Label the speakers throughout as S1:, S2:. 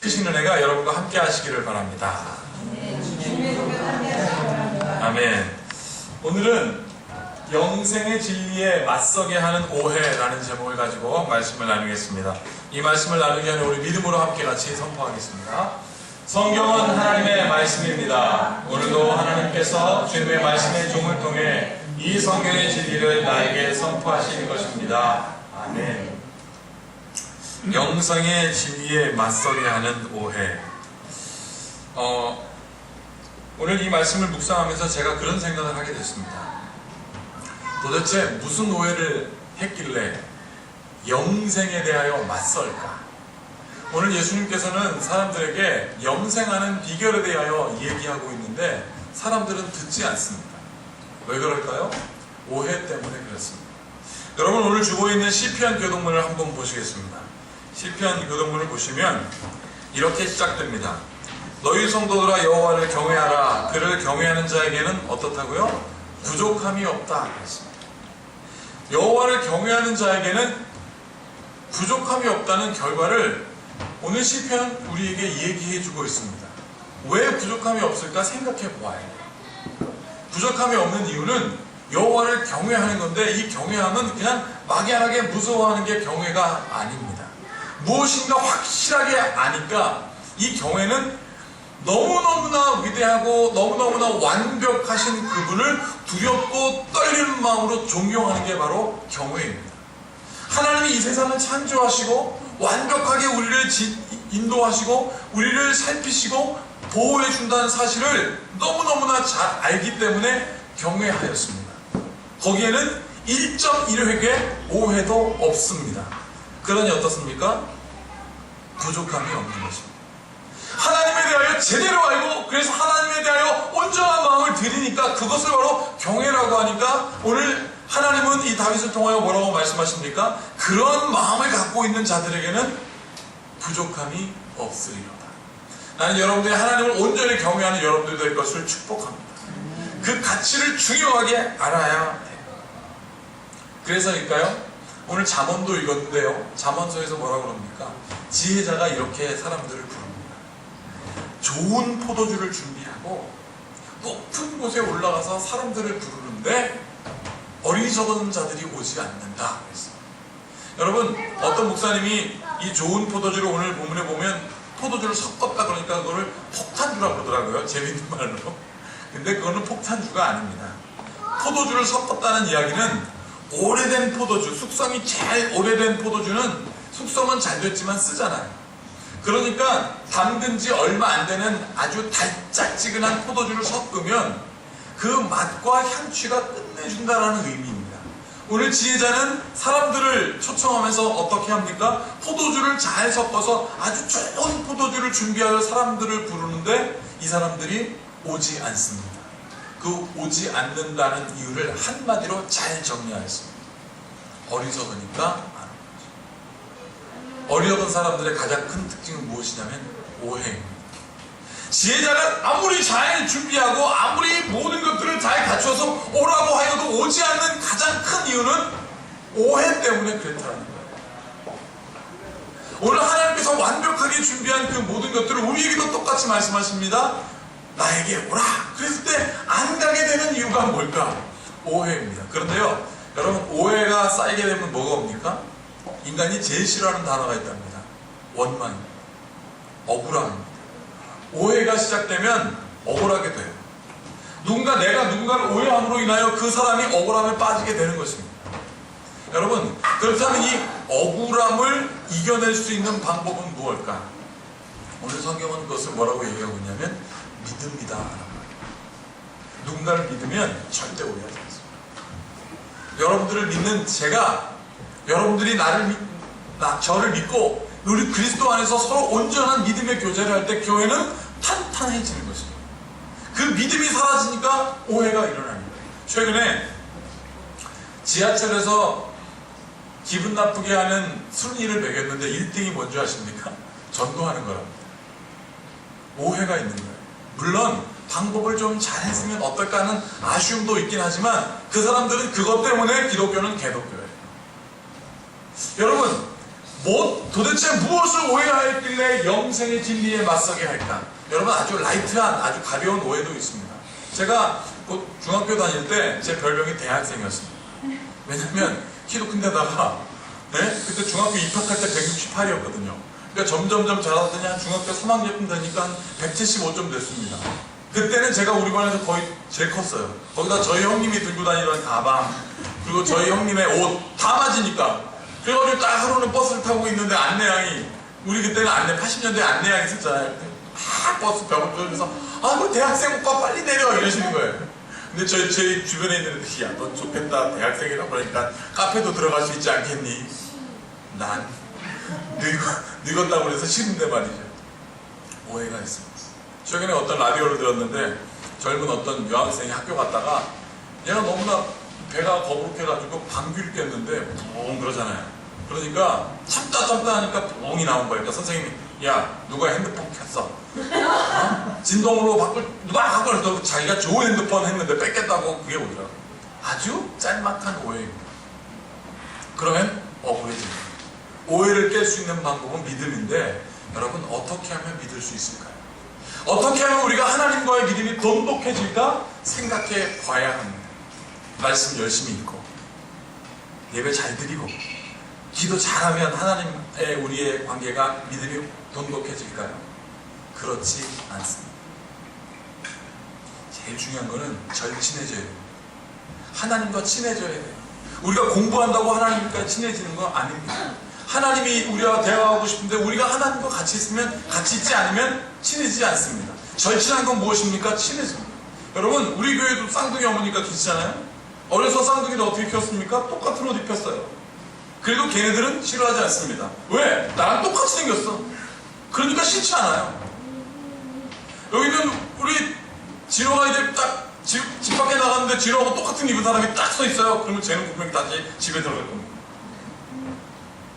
S1: 크신 은혜가 여러분과 함께 하시기를 바랍니다. 아멘. 오늘은 영생의 진리에 맞서게 하는 오해라는 제목을 가지고 말씀을 나누겠습니다. 이 말씀을 나누기 전에 우리 믿음으로 함께 같이 선포하겠습니다. 성경은 하나님의 말씀입니다. 오늘도 하나님께서 주님의 말씀의 종을 통해 이 성경의 진리를 나에게 선포하시는 것입니다. 아멘. 영생의 진리에 맞서게 하는 오해. 오늘 이 말씀을 묵상하면서 제가 그런 생각을 하게 됐습니다. 도대체 무슨 오해를 했길래 영생에 대하여 맞설까? 오늘 예수님께서는 사람들에게 영생하는 비결에 대하여 얘기하고 있는데 사람들은 듣지 않습니다. 왜 그럴까요? 오해 때문에 그렇습니다. 여러분, 오늘 주고 있는 시편 교독문을 한번 보시겠습니다. 시편 교독문을 보시면 이렇게 시작됩니다. 너희 성도들아 여호와를 경외하라. 그를 경외하는 자에게는 어떻다고요? 부족함이 없다. 그랬습니다. 여호와를 경외하는 자에게는 부족함이 없다는 결과를 오늘 시편 우리에게 얘기해 주고 있습니다. 왜 부족함이 없을까 생각해 보아야 해요. 부족함이 없는 이유는 여호와를 경외하는 건데, 이 경외함은 그냥 막연하게 무서워하는 게 경외가 아닙니다. 무엇인가 확실하게 아니까 이 경외는 너무너무나 위대하고 너무너무나 완벽하신 그분을 두렵고 떨리는 마음으로 존경하는 게 바로 경외입니다. 하나님이 이 세상을 창조하시고 완벽하게 우리를 인도하시고 우리를 살피시고 보호해 준다는 사실을 너무너무나 잘 알기 때문에 경외하였습니다. 거기에는 1.1획의 오해도 없습니다. 그러니 어떻습니까? 부족함이 없는 것입니다. 하나님에 대하여 제대로 알고 그래서 하나님에 대하여 온전한 마음을 드리니까 그것을 바로 경외라고 하니까 오늘 하나님은 이 다윗을 통하여 뭐라고 말씀하십니까? 그런 마음을 갖고 있는 자들에게는 부족함이 없으리로다. 나는 여러분들이 하나님을 온전히 경외하는 여러분들이 될 것을 축복합니다. 그 가치를 중요하게 알아야 해요. 그래서일까요? 오늘 잠언도 읽었는데요, 잠언서에서 뭐라고 그럽니까? 지혜자가 이렇게 사람들을 부릅니다. 좋은 포도주를 준비하고 높은 곳에 올라가서 사람들을 부르는데 어리석은 자들이 오지 않는다. 여러분, 어떤 목사님이 이 좋은 포도주를 오늘 본문에 보면 포도주를 섞었다 그러니까 그거를 폭탄주라고 그러더라고요. 재밌는 말로. 근데 그거는 폭탄주가 아닙니다. 포도주를 섞었다는 이야기는 오래된 포도주, 숙성이 제일 오래된 포도주는 숙성은 잘 됐지만 쓰잖아요. 그러니까 담근 지 얼마 안 되는 아주 달짝지근한 포도주를 섞으면 그 맛과 향취가 끝내준다라는 의미입니다. 오늘 지혜자는 사람들을 초청하면서 어떻게 합니까? 포도주를 잘 섞어서 아주 좋은 포도주를 준비하여 사람들을 부르는데 이 사람들이 오지 않습니다. 그 오지 않는다는 이유를 한마디로 잘 정리하였습니다. 어리석으니까 안 오는 거죠. 어리석은 사람들의 가장 큰 특징은 무엇이냐면 오해입니다. 지혜자는 아무리 잘 준비하고 아무리 모든 것들을 잘 갖춰서 오라고 하여도 오지 않는 가장 큰 이유는 오해 때문에 그렇다는 거예요. 오늘 하나님께서 완벽하게 준비한 그 모든 것들을 우리에게도 똑같이 말씀하십니다. 나에게 오라. 그랬을 때 안 가게 되는 이유가 뭘까? 오해입니다. 그런데요, 여러분, 오해가 쌓이게 되면 뭐가 옵니까? 인간이 제일 싫어하는 단어가 있답니다. 원망입니다. 억울함입니다. 오해가 시작되면 억울하게 돼요. 내가 누군가를 오해함으로 인하여 그 사람이 억울함에 빠지게 되는 것입니다. 여러분, 그렇다면 이 억울함을 이겨낼 수 있는 방법은 무엇일까? 오늘 성경은 그것을 뭐라고 얘기하고 있냐면 믿음이다. 누군가를 믿으면 절대 오해하지 않습니다. 여러분들을 믿는 제가, 여러분들이 저를 믿고 우리 그리스도 안에서 서로 온전한 믿음의 교제를 할 때 교회는 탄탄해지는 것입니다. 그 믿음이 사라지니까 오해가 일어나는 거예요. 최근에 지하철에서 기분 나쁘게 하는 순위를 매겼는데 1등이 뭔지 아십니까? 전도하는 거랍니다. 오해가 있는 거예요. 물론 방법을 좀 잘했으면 어떨까 하는 아쉬움도 있긴 하지만 그 사람들은 그것 때문에 기독교는 개독교예요. 여러분, 도대체 무엇을 오해하였길래 영생의 진리에 맞서게 할까? 여러분, 아주 라이트한, 아주 가벼운 오해도 있습니다. 제가 중학교 다닐 때 제 별명이 대학생이었습니다. 왜냐면 키도 큰데다가 그때 중학교 입학할 때 168이었거든요. 그러니까 점점점 자라더니 한 중학교 3학년 되니까 한 175점 됐습니다. 그때는 제가 우리 반에서 거의 제일 컸어요. 거기다 저희 형님이 들고 다니던 가방, 그리고 저희 형님의 옷 다 맞으니까. 그래가지고 딱 하루는 버스를 타고 있는데 안내양이, 우리 그때는 80년대 안내양이 있었잖아요. 막 버스 벽을 뚫면서 뭐 대학생 오빠 빨리 내려 이러시는 거예요. 근데 제 주변에 있는 애들이 야, 넌 좋겠다, 대학생이라고 그러니까 카페도 들어갈 수 있지 않겠니? 난 늙었다고 그래서 싫은데 말이죠. 오해가 있습니다. 최근에 어떤 라디오를 들었는데 젊은 어떤 여학생이 학교 갔다가 얘가 너무나 배가 거북해가지고 방귀를 꼈는데 붕 그러잖아요. 그러니까 참다 하니까 붕이 나온 거예요. 그러니까 선생님이 야, 누가 핸드폰 켰어? 진동으로 누가 바꿀 또 자기가 좋은 핸드폰 했는데 뺏겠다고 그게 오더라고요. 아주 짤막한 오해입니다. 그러면 억울해집니다. 오해를 깰 수 있는 방법은 믿음인데 여러분, 어떻게 하면 믿을 수 있을까요? 어떻게 하면 우리가 하나님과의 믿음이 돈독해질까 생각해 봐야 합니다. 말씀 열심히 읽고 예배 잘 드리고 기도 잘하면 하나님의 우리의 관계가 믿음이 돈독해질까요? 그렇지 않습니다. 제일 중요한 거는 절친해져야 돼요. 하나님과 친해져야 돼요. 우리가 공부한다고 하나님과 친해지는 거 아닙니다. 하나님이 우리와 대화하고 싶은데 우리가 하나님과 같이 있으면, 같이 있지 않으면 친해지지 않습니다. 절친한 건 무엇입니까? 친해집니다. 여러분, 우리 교회도 쌍둥이 어머니가 계시잖아요. 어려서 쌍둥이를 어떻게 키웠습니까? 똑같은 옷 입혔어요. 그래도 걔네들은 싫어하지 않습니다. 왜? 나랑 똑같이 생겼어. 그러니까 싫지 않아요. 여기는 우리 진호가 이제 딱 집 밖에 나갔는데 진호하고 똑같은 입은 사람이 딱 서 있어요. 그러면 쟤는 분명히 다시 집에 들어갈 겁니다.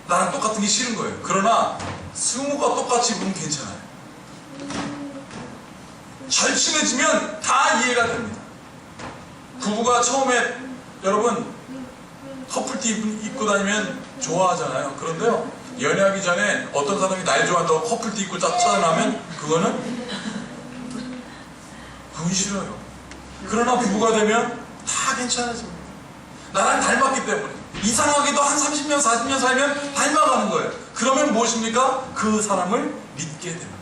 S1: 나랑 똑같은 게 싫은 거예요. 그러나 승우가 똑같이 입으면 괜찮아요. 잘 친해지면 다 이해가 됩니다. 부부가 처음에 여러분 커플티 입고 다니면 좋아하잖아요. 그런데요, 연애하기 전에 어떤 사람이 날 좋아한다고 커플티 입고 딱 찾아나면 그건 싫어요. 그러나 부부가 되면 다 괜찮아집니다. 나랑 닮았기 때문에. 이상하게도 한 30년, 40년 살면 닮아가는 거예요. 그러면 무엇입니까? 그 사람을 믿게 됩니다.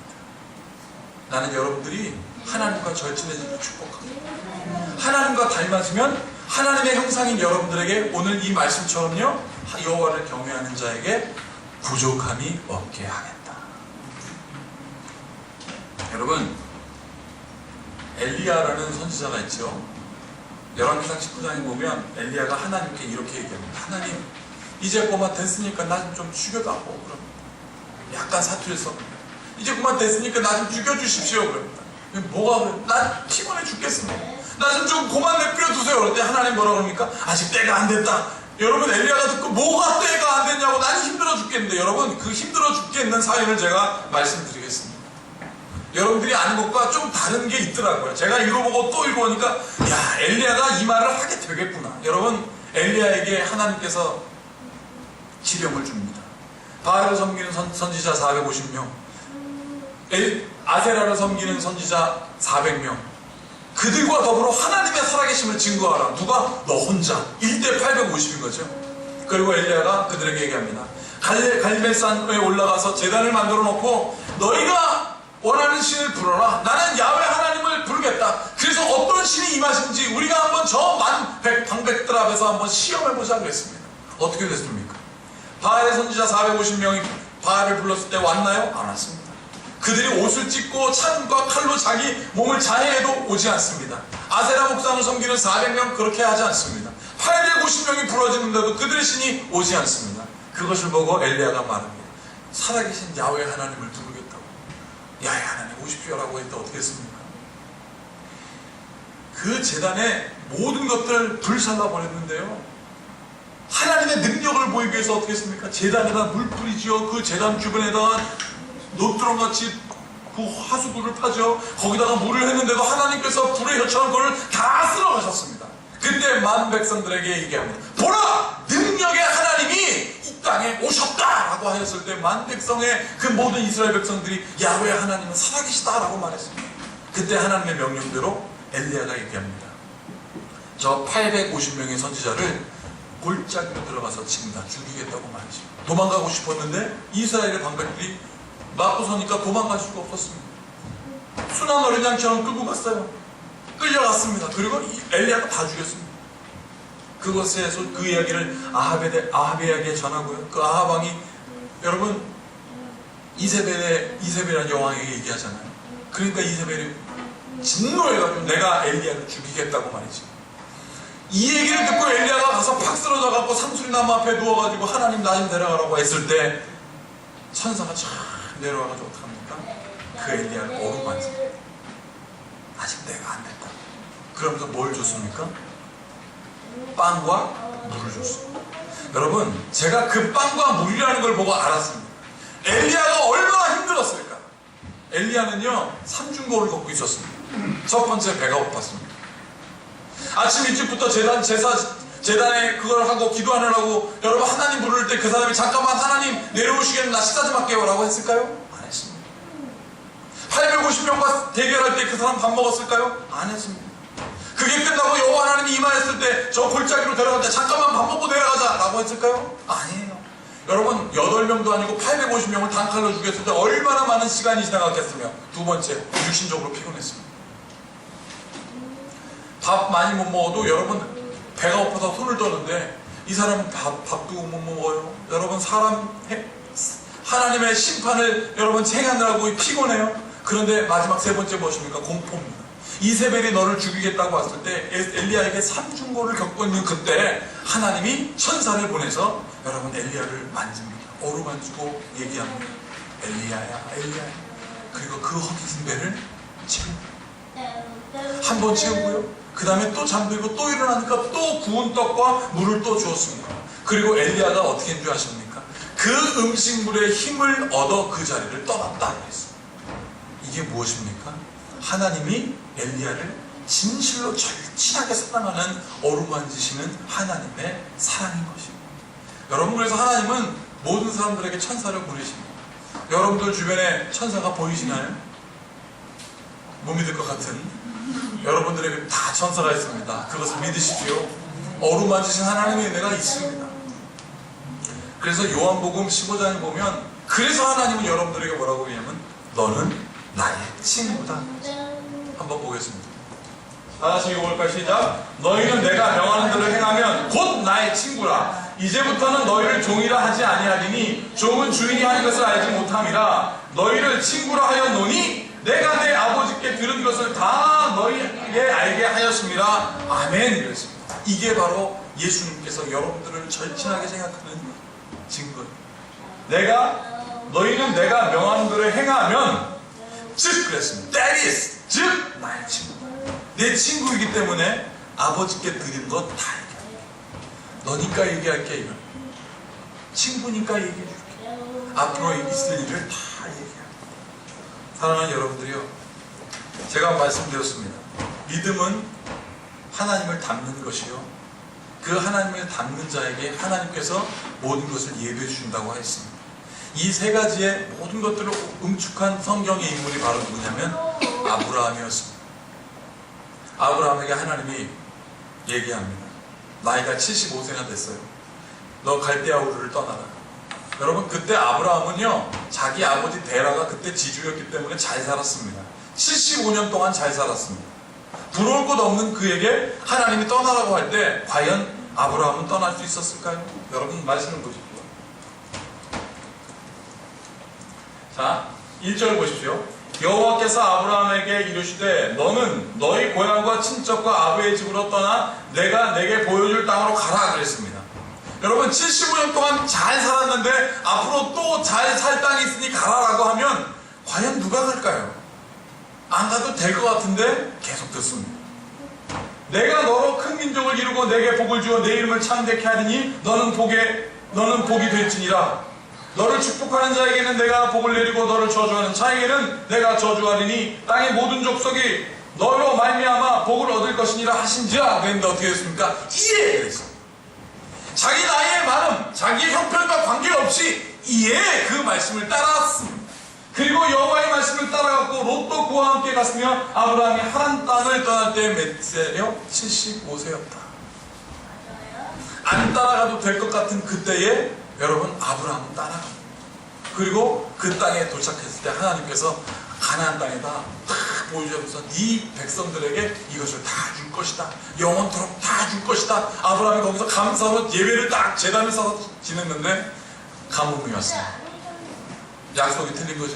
S1: 나는 여러분들이 하나님과 절친해지기를 축복합니다. 하나님과 닮아지면 하나님의 형상인 여러분들에게 오늘 이 말씀처럼요, 여호와를 경외하는 자에게 부족함이 없게 하겠다. 여러분, 엘리야라는 선지자가 있죠. 열왕기상 19장에 보면 엘리야가 하나님께 이렇게 얘기합니다. 하나님, 이제 그만 됐으니까 나 좀 죽여다오. 그럽니다. 약간 사투리에서 이제 그만 됐으니까 나 좀 죽여주십시오. 그럽니다. 뭐가, 난 피곤해 죽겠습니다. 나 좀 그만 내버려두세요. 그런데 하나님 뭐라 그럽니까? 아직 때가 안 됐다. 여러분, 엘리야가 듣고 뭐가 때가 안 됐냐고, 나는 힘들어 죽겠는데, 여러분, 그 힘들어 죽겠는 사연을 제가 말씀드리겠습니다. 여러분들이 아는 것과 좀 다른 게 있더라고요. 제가 읽어보고 또 읽어보니까 야, 엘리야가 이 말을 하게 되겠구나. 여러분, 엘리야에게 하나님께서 지령을 줍니다. 바알을 섬기는 선지자 450명, 아세라를 섬기는 선지자 400명, 그들과 더불어 하나님의 살아계심을 증거하라. 누가? 너 혼자. 1대 850인 거죠. 그리고 엘리야가 그들에게 얘기합니다. 갈멜산에 올라가서 제단을 만들어 놓고 너희가 원하는 신을 부르라. 나는 야훼 하나님을 부르겠다. 그래서 어떤 신이 임하신지 우리가 한번 저 방백들 앞에서 한번 시험해보자 그랬습니다. 어떻게 됐습니까? 바알의 선지자 450명이 바알을 불렀을 때 왔나요? 안 왔습니다. 그들이 옷을 찢고 창과 칼로 자기 몸을 자해해도 오지 않습니다. 아세라 목상을 섬기는 400명 그렇게 하지 않습니다. 850명이 부러지는데도 그들의 신이 오지 않습니다. 그것을 보고 엘리야가 말합니다. 살아계신 야훼 하나님을 부르겠다고. 야훼 하나님 오십시오라고 했다. 어떻게 했습니까? 그 제단에 모든 것들을 불살라 버렸는데요, 하나님의 능력을 보이기 위해서 어떻게 했습니까? 제단에다 물 뿌리지요. 그 제단 주변에다가 노트렁같이 그 화수구를 파죠. 거기다가 물을 했는데도 하나님께서 불의 혀처럼 그걸 다 쓸어가셨습니다. 그때 만 백성들에게 얘기합니다. 보라! 능력의 하나님이 이 땅에 오셨다라고 하였을 때 만백성의 그 모든 이스라엘 백성들이 야훼 하나님은 살아계시다라고 말했습니다. 그때 하나님의 명령대로 엘리야가 얘기합니다. 저 850명의 선지자를 골짜기로 들어가서 지금 다 죽이겠다고 말했습니다. 도망가고 싶었는데 이스라엘의 방백들이 맞고 서니까 도망갈 수가 없었습니다. 순한 어린 양처럼 끌고 갔어요. 끌려갔습니다. 그리고 엘리야가 다 죽였습니다. 그것에서 그 이야기를 아합에게 전하고요. 그 아합 왕이 여러분 이세벨이라는 여왕에게 얘기하잖아요. 그러니까 이세벨이 진노해가지고 내가 엘리야를 죽이겠다고 말이지. 이 얘기를 듣고 엘리야가 가서 팍 쓰러져 갖고 상수리나무 앞에 누워가지고 하나님 나 좀 데려가라고 했을 때 천사가 쫙 내려와가지고 어떡합니까? 그 엘리야를 어루만져. 아직 내가 안 됐다. 그러면서 뭘 줬습니까? 빵과 물을 줬습니다. 여러분, 제가 그 빵과 물이라는 걸 보고 알았습니다. 엘리야가 얼마나 힘들었을까? 엘리야는요 3중고를 걷고 있었습니다. 첫 번째, 배가 고팠습니다. 아침 일찍부터 재단에 그걸 하고 기도하느라고 여러분 하나님 부를 때 그 사람이 잠깐만 하나님 내려오시겠는 나 식사 좀 할게요 라고 했을까요? 안 했습니다. 850명과 대결할 때 그 사람 밥 먹었을까요? 안 했습니다. 그게 끝나고 여호와 하나님이 임하였을 때 저 골짜기로 데려갈 때 잠깐만 밥 먹고 내려가자 라고 했을까요? 아니에요. 여러분 8명도 아니고 850명을 단칼로 죽였을 때 얼마나 많은 시간이 지나갔겠으며, 두 번째, 육신적으로 피곤했습니다. 밥 많이 못 먹어도 여러분 배가 고파서 손을 떠는데 이 사람은 밥도 못 먹어요. 여러분 하나님의 심판을 여러분 행하느라고 피곤해요. 그런데 마지막 세 번째 무엇입니까? 공포입니다. 이세벨이 너를 죽이겠다고 왔을 때 엘리야에게 3중고를 겪고 있는 그때 하나님이 천사를 보내서 여러분 엘리야를 만집니다. 어루만지고 얘기합니다. 엘리야야 엘리야야. 그리고 그 허기진 배를 채웁니다. 한 번 채우고요. 그 다음에 또 잠들고 또 일어나니까 또 구운 떡과 물을 또 주었습니다. 그리고 엘리야가 어떻게 했는 줄 아십니까? 그 음식물의 힘을 얻어 그 자리를 떠났다 했습니다. 이게 무엇입니까? 하나님이 엘리야를 진실로 절친하게 사랑하는 어루만지시는 하나님의 사랑인 것입니다. 여러분, 그래서 하나님은 모든 사람들에게 천사를 보내십니다. 여러분들 주변에 천사가 보이시나요? 못 믿을 것 같은 여러분들에게 다 천사가 있습니다. 그것을 믿으십시오. 어루만지신 하나님의 은혜가 있습니다. 그래서 요한복음 15장에 보면 그래서 하나님은 여러분들에게 뭐라고 하냐면 너는 나의 친구다. 한번 보겠습니다. 다시 6월까지 시작. 너희는 내가 명하는 대로 행하면 곧 나의 친구라. 이제부터는 너희를 종이라 하지 아니하리니 종은 주인이 하는 것을 알지 못함이라. 너희를 친구라 하였노니 내가 내 아버지께 들은 것을 다 너희에게 알게 하였습니다. 아멘. 그랬습니다. 이게 바로 예수님께서 여러분들을 절친하게 생각하는 증거입니다. 너희는 내가 명하는 대로 행하면 즉 그랬습니다. That is 즉 나의 친구. 내 친구이기 때문에 아버지께 드린 것 다 얘기합니다. 너니까 얘기할게 이거. 친구니까 얘기해줄게. 앞으로 있을 일을 다 얘기합니다. 사랑하는 여러분들이요, 제가 말씀드렸습니다. 믿음은 하나님을 닮는 것이요, 그 하나님을 닮는 자에게 하나님께서 모든 것을 예배해 주신다고 했습니다. 이 세 가지의 모든 것들을 응축한 성경의 인물이 바로 누구냐면 아브라함이었습니다. 아브라함에게 하나님이 얘기합니다. 나이가 75세가 됐어요. 너 갈대아 우르를 떠나라. 여러분, 그때 아브라함은요 자기 아버지 데라가 그때 지주였기 때문에 잘 살았습니다. 75년 동안 잘 살았습니다. 부러울 것 없는 그에게 하나님이 떠나라고 할 때 과연 아브라함은 떠날 수 있었을까요? 여러분 말씀을 보십시오. 자, 1절 보십시오. 여호와께서 아브라함에게 이르시되 너는 너희 고향과 친척과 아버지의 집으로 떠나 내가 내게 보여줄 땅으로 가라 그랬습니다. 여러분 75년 동안 잘 살았는데 앞으로 또 잘 살 땅이 있으니 가라라고 하면 과연 누가 갈까요? 안 가도 될 것 같은데 계속 듣습니다. 내가 너로 큰 민족을 이루고 내게 복을 주어 내 이름을 창대케 하리니 너는 복이 될지니라. 너를 축복하는 자에게는 내가 복을 내리고 너를 저주하는 자에게는 내가 저주하리니 땅의 모든 족속이 너로 말미암아 복을 얻을 것이니라 하신지라. 그런데 어떻게 됐습니까? 예! 그랬어. 자기 나이의 많음, 자기의 형편과 관계없이 그 말씀을 따라왔습니다. 그리고 여호와의 말씀을 따라갔고 롯도 그와 함께 갔으며 아브라함이 하란 땅을 떠날 때 몇 세력? 75세였다. 안 따라가도 될 것 같은 그때에 여러분 아브라함은 따라갑니다. 그리고 그 땅에 도착했을 때 하나님께서 가나안 땅에다 딱 보여주면서 네 백성들에게 이것을 다 줄 것이다. 영원토록 다 줄 것이다. 아브라함이 거기서 감사로 예배를 딱 제단을 쌓아서 지냈는데 가뭄이 왔습니다. 약속이 틀린 거죠.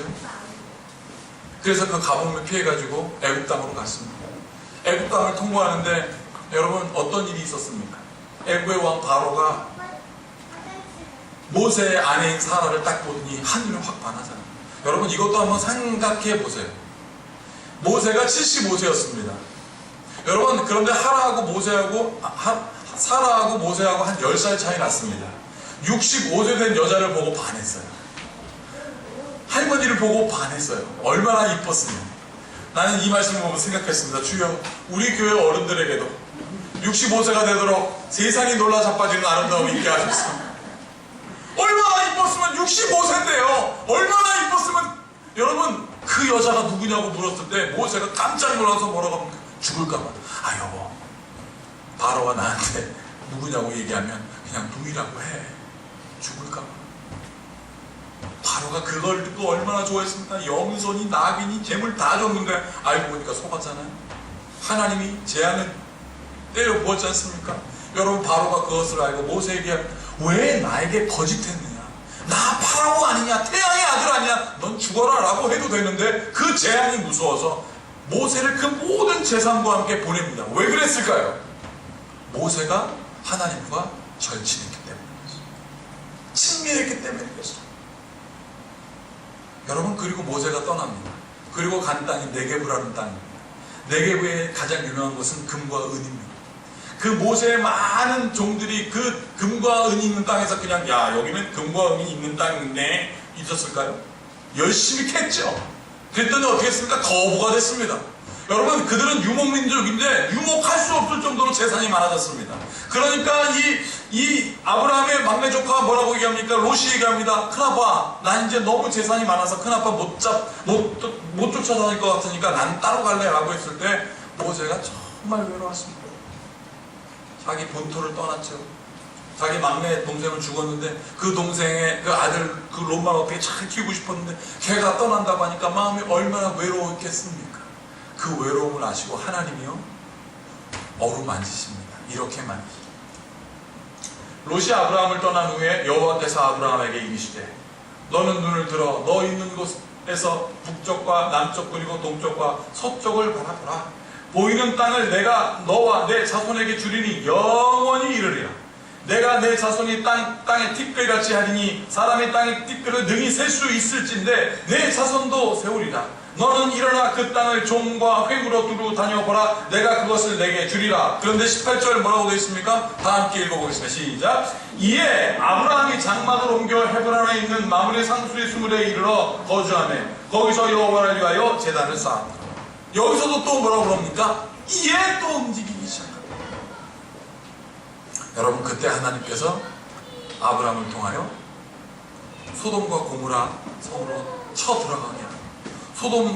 S1: 그래서 그 가뭄을 피해가지고 애굽 땅으로 갔습니다. 애굽 땅을 통과하는데 여러분 어떤 일이 있었습니까? 애굽의 왕 바로가 모세의 아내인 사라를 딱 보더니 하늘을 확 반하잖아요. 여러분 이것도 한번 생각해 보세요. 모세가 75세였습니다. 여러분 그런데 사라하고 모세하고 한 10살 차이 났습니다. 65세 된 여자를 보고 반했어요. 할머니를 보고 반했어요. 얼마나 이뻤습니까? 나는 이 말씀을 보고 생각했습니다. 주여 우리 교회 어른들에게도 65세가 되도록 세상이 놀라 자빠지는 아름다움이 있게 하셨어. 얼마나 이뻤으면 65세인데요. 얼마나 이뻤으면 여러분 그 여자가 누구냐고 물었을 때 모세가 깜짝 놀라서 뭐라고 합니까? 죽을까봐. 아 여보 바로가 나한테 누구냐고 얘기하면 그냥 누이라고 해. 죽을까봐. 바로가 그걸 듣고 얼마나 좋아했습니까? 염소니 나귀니 재물 다 줬는데 알고 보니까 속았잖아요. 하나님이 재앙을 때려 부었지 않습니까? 여러분 바로가 그것을 알고 모세에게 왜 나에게 거짓했느냐? 나 파라오 아니냐? 태양의 아들 아니냐? 넌 죽어라 라고 해도 되는데 그 재앙이 무서워서 모세를 그 모든 재산과 함께 보냅니다. 왜 그랬을까요? 모세가 하나님과 절친했기 때문이었어요. 친밀했기 때문이었어요. 여러분 그리고 모세가 떠납니다. 그리고 간 땅이 네게브라는 땅입니다. 네게브의 가장 유명한 것은 금과 은입니다. 그 모세의 많은 종들이 그 금과 은이 있는 땅에서 그냥 야 여기는 금과 은이 있는 땅인데 있었을까요? 열심히 캤죠. 그랬더니 어떻게 했습니까? 거부가 됐습니다. 여러분 그들은 유목민족인데 유목할 수 없을 정도로 재산이 많아졌습니다. 그러니까 이 아브라함의 막내 조카가 뭐라고 얘기합니까? 롯이 얘기합니다. 큰아빠 나 이제 너무 재산이 많아서 큰아빠 못 쫓아다닐 것 같으니까 난 따로 갈래 라고 했을 때 모세가 정말 외로웠습니다. 자기 본토를 떠났죠. 자기 막내 동생은 죽었는데 그 동생의 그 아들 그 롯만 어떻게 잘 키우고 싶었는데 걔가 떠난다고 하니까 마음이 얼마나 외로웠겠습니까? 그 외로움을 아시고 하나님이요 어루만지십니다. 이렇게 만지십니다. 롯이 아브라함을 떠난 후에 여호와께서 아브라함에게 이르시되 너는 눈을 들어 너 있는 곳에서 북쪽과 남쪽 그리고 동쪽과 서쪽을 바라보라. 보이는 땅을 내가 너와 내 자손에게 주리니 영원히 이르리라. 내가 내 자손이 땅의 티끌같이 하리니 사람의 땅의 티끌을 능히 셀 수 있을진데 내 자손도 세우리라. 너는 일어나 그 땅을 종과 횡으로 두루 다녀보라. 내가 그것을 내게 주리라. 그런데 18절 뭐라고 되어 있습니까? 다 함께 읽어보겠습니다. 시작. 이에 아브라함이 장막을 옮겨 헤브론에 있는 마므레 상수의 수물에 이르러 거주하며 거기서 여호와를 위하여 제단을 쌓았다. 여기서도 또 뭐라고 그럽니까? 이에 또 움직이기 시작합니다. 여러분 그때 하나님께서 아브라함을 통하여 소돔과 고모라 성으로 쳐들어가게 합니다.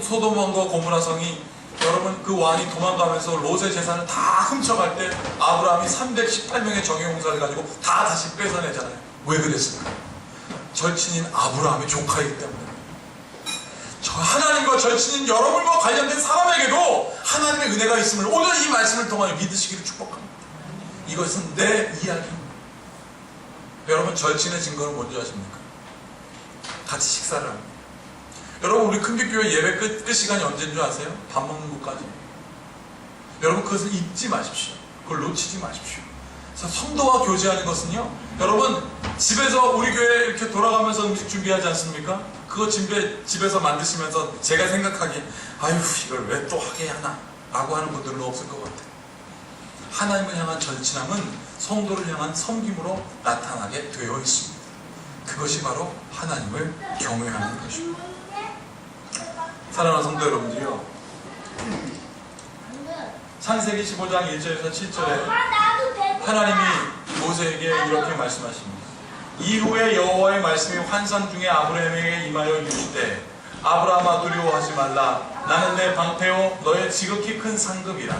S1: 소돔왕과 고모라 성이 여러분 그 왕이 도망가면서 롯의 재산을 다 훔쳐갈 때 아브라함이 318명의 정예용사를 가지고 다 다시 뺏어내잖아요. 왜 그랬을까? 절친인 아브라함의 조카이기 때문에. 하나님과 절친인 여러분과 관련된 사람에게도 하나님의 은혜가 있음을 오늘 이 말씀을 통하여 믿으시기를 축복합니다. 이것은 내 이야기입니다. 여러분 절친의 증거는 뭔지 아십니까? 같이 식사를 합니다. 여러분 우리 큰빛교회 예배 끝 시간이 언제인 줄 아세요? 밥 먹는 것까지. 여러분 그것을 잊지 마십시오. 그걸 놓치지 마십시오. 그래서 성도와 교제하는 것은요, 여러분 집에서 우리 교회 이렇게 돌아가면서 음식 준비하지 않습니까? 그거 집에서 만드시면서 제가 생각하기에 아유 이걸 왜 또 하게 하나 라고 하는 분들은 없을 것 같아요. 하나님을 향한 절친함은 성도를 향한 섬김으로 나타나게 되어 있습니다. 그것이 바로 하나님을 경외하는 것입니다. 사랑하는 성도 여러분들이요, 창세기 15장 1절에서 7절에 하나님이 모세에게 이렇게 말씀하십니다. 이후에 여호와의 말씀이 환상 중에 아브라함에게 임하여 이르시되 아브라함아 두려워하지 말라. 나는 내 방패요 너의 지극히 큰 상급이라.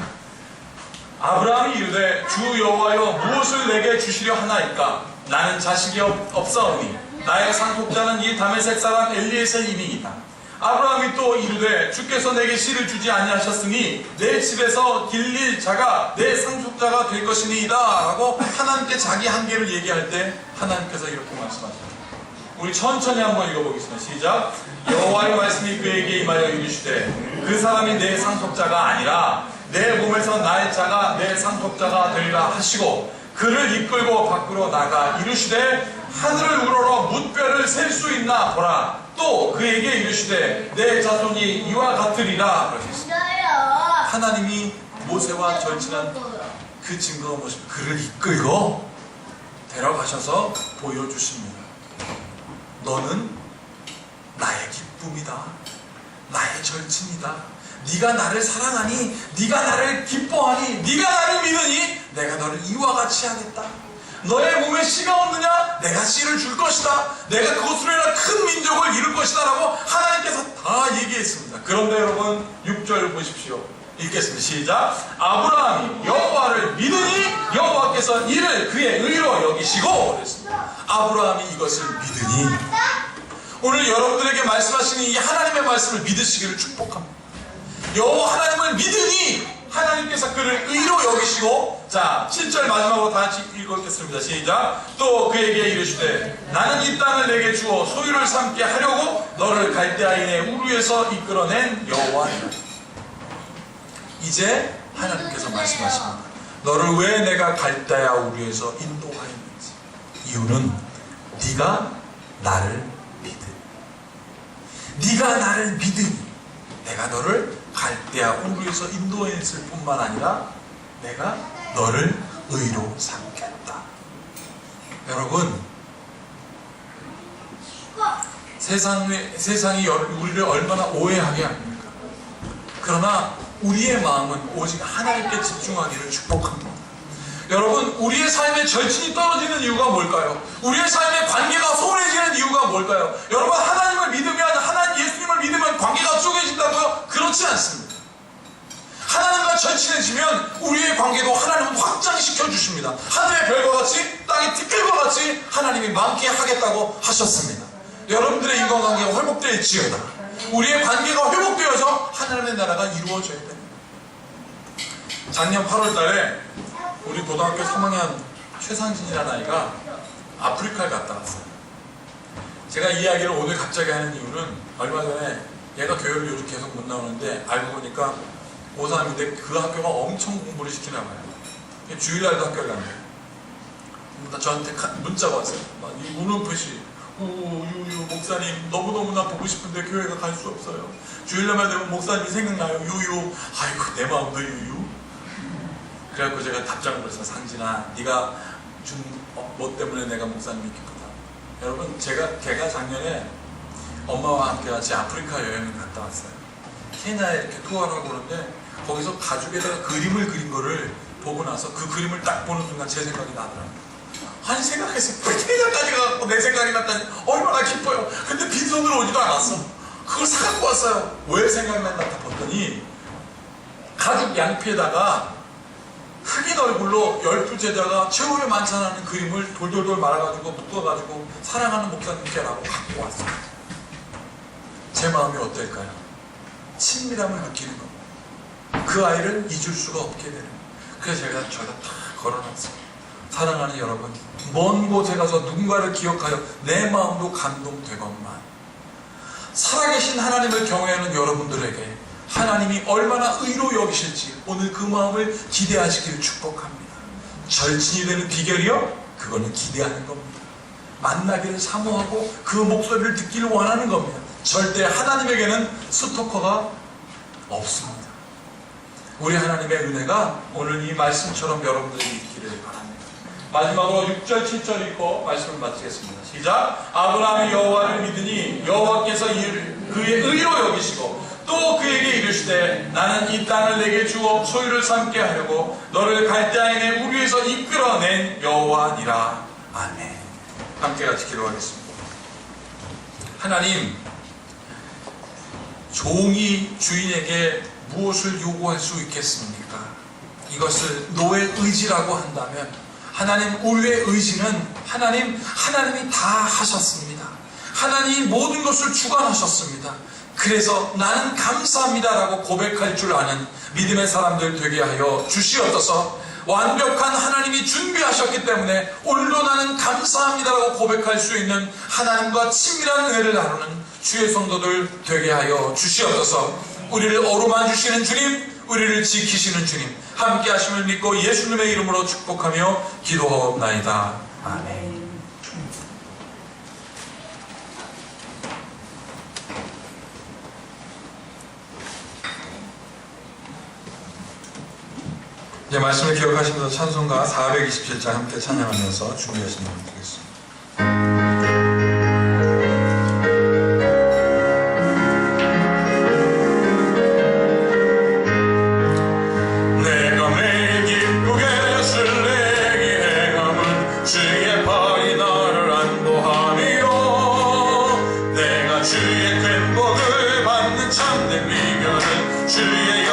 S1: 아브라함이 이르되 주 여호와여 무엇을 내게 주시려 하나이까? 나는 자식이 없사오니 나의 상속자는 이 다메섹 사람 엘리에셀이니이다. 아브라함이 또 이르되 주께서 내게 씨를 주지 아니하셨으니 내 집에서 길릴 자가 내 상속자가 될 것이니이다 라고 하나님께 자기 한계를 얘기할 때 하나님께서 이렇게 말씀하십니다. 우리 천천히 한번 읽어보겠습니다. 시작. 여호와의 말씀이 그에게 임하여 이르시되 그 사람이 내 상속자가 아니라 내 몸에서 나의 자가 내 상속자가 되리라 하시고 그를 이끌고 밖으로 나가 이르시되 하늘을 우러러 뭇별을 셀 수 있나 보라. 또 그에게 이르시되 내 자손이 이와 같으리라 그러셨습니다. 하나님이 모세와 절친한 그 증거가 무엇입니까? 그를 이끌고 데려가셔서 보여주십니다. 너는 나의 기쁨이다. 나의 절친이다. 네가 나를 사랑하니, 네가 나를 기뻐하니, 네가 나를 믿으니 내가 너를 이와 같이 하겠다. 너의 몸에 씨가 없느냐? 내가 씨를 줄 것이다. 내가 그것으로 인한 큰 민족을 이룰 것이다 라고 하나님께서 다 얘기했습니다. 그런데 여러분 6절 보십시오. 읽겠습니다. 시작. 아브라함이 여호와를 믿으니 여호와께서 이를 그의 의로 여기시고 그랬습니다. 아브라함이 이것을 믿으니, 오늘 여러분들에게 말씀하시는 이 하나님의 말씀을 믿으시기를 축복합니다. 여호와 하나님을 믿으니 하나님께서 그를 의로 여기시고, 자 7절 마지막으로 다 같이 읽겠습니다. 시작. 또 그에게 이르시되 나는 이 땅을 내게 주어 소유를 삼게 하려고 너를 갈대아인의 우르에서 이끌어낸 여호와니라. 이제 하나님께서 말씀하십니다. 너를 왜 내가 갈대아 우르에서 인도하였는지. 이유는 네가 나를 네가 나를 믿으니 내가 너를 갈대아 우르에서 인도했을 뿐만 아니라 내가 너를 의로 삼겠다. 여러분, 세상이 우리를 얼마나 오해하게 합니까? 그러나 우리의 마음은 오직 하나님께 집중하기를 축복합니다. 여러분, 우리의 삶의 절친이 떨어지는 이유가 뭘까요? 우리의 삶의 관계가 소원해지는 이유가 뭘까요? 여러분, 하나님을 믿으면, 하나님 예수님을 믿으면 관계가 쪼개진다고요? 그렇지 않습니다. 하나님과 절친해지면 우리의 관계도 하나님은 확장시켜 주십니다. 하늘의 별과 같이 땅의 티끌과 같이 하나님이 많게 하겠다고 하셨습니다. 여러분들의 인간관계가 회복될지어다. 우리의 관계가 회복되어서 하나님의 나라가 이루어져야 됩니다. 작년 8월 달에 우리 고등학교 3학년 최상진이라는 아이가 아프리카를 갔다 왔어요. 제가 이 이야기를 오늘 갑자기 하는 이유는 얼마 전에 얘가 교회를 요즘 계속 못 나오는데 알고 보니까 고3인데 그 학교가 엄청 공부를 시키나 봐요. 주일날도 학교를 간대요. 저한테 문자가 왔어요. 이 우는풋이 유유 목사님 너무너무나 보고 싶은데 교회가 갈 수 없어요. 주일날만 되면 목사님이 생각나요. 유유. 아이고 내 마음도 유유. 그래갖고 제가 답장을 했어요. 상진아, 네가 준 뭐 때문에 내가 목사님이 기쁘다. 여러분, 걔가 작년에 엄마와 함께 같이 아프리카 여행을 갔다 왔어요. 케냐에 이렇게 투어를 하고 그러는데 거기서 가죽에다가 그림을 그린 거를 보고 나서 그 그림을 딱 보는 순간 제 생각이 나더라고요. 아니, 생각했어요. 케냐까지 가갖고 내 생각이 났다니 얼마나 기뻐요. 근데 빈손으로 오지도 않았어. 그걸 사갖고 왔어요. 왜 생각났나 봤더니 가죽 양피에다가 흑인 얼굴로 12제자가 최후의 만찬하는 그림을 돌돌돌 말아가지고 묶어가지고 사랑하는 목사님께라고 갖고 왔어요. 제 마음이 어떨까요? 친밀함을 느끼는 겁니다. 그 아이를 잊을 수가 없게 되는 거예요. 그래서 제가 저희가 다 걸어놨어요. 사랑하는 여러분, 먼 곳에 가서 누군가를 기억하여 내 마음도 감동되건만 살아계신 하나님을 경외하는 여러분들에게 하나님이 얼마나 의로 여기실지 오늘 그 마음을 기대하시기를 축복합니다. 절친이 되는 비결이요? 그거는 기대하는 겁니다. 만나기를 사모하고 그 목소리를 듣기를 원하는 겁니다. 절대 하나님에게는 스토커가 없습니다. 우리 하나님의 은혜가 오늘 이 말씀처럼 여러분들에게 있기를 바랍니다. 마지막으로 6절 7절 읽고 말씀을 마치겠습니다. 시작. 아브라함이 여호와를 믿으니 여호와께서 그의 의로 여기시고 또 그에게 이르시되 이르실 때 나는 이 땅을 내게 주어 소유를 삼게 하려고 너를 갈대아인의 내 물 위에서 이끌어낸 여호와니라. 아멘. 함께 같이 기도하겠습니다. 하나님, 종이 주인에게 무엇을 요구할 수 있겠습니까? 이것을 노의 의지라고 한다면 하나님, 우리의 의지는 하나님이 다 하셨습니다. 하나님이 모든 것을 주관하셨습니다. 그래서 나는 감사합니다라고 고백할 줄 아는 믿음의 사람들 되게 하여 주시옵소서. 완벽한 하나님이 준비하셨기 때문에 오늘도 나는 감사합니다라고 고백할 수 있는 하나님과 친밀한 은혜를 나누는 주의 성도들 되게 하여 주시옵소서. 우리를 어루만 주시는 주님, 우리를 지키시는 주님, 함께 하심을 믿고 예수님의 이름으로 축복하며 기도하옵나이다. 아멘. 이제 말씀을 기억하시면서 찬송가 427장 함께 찬양하면서 준비하시면 되겠습니다. 내가 매일 기쁘게 술래기 행함은 주의 팔이 나를 안보하며 내가 주의 큰 복을 받는 참된 비결은 주의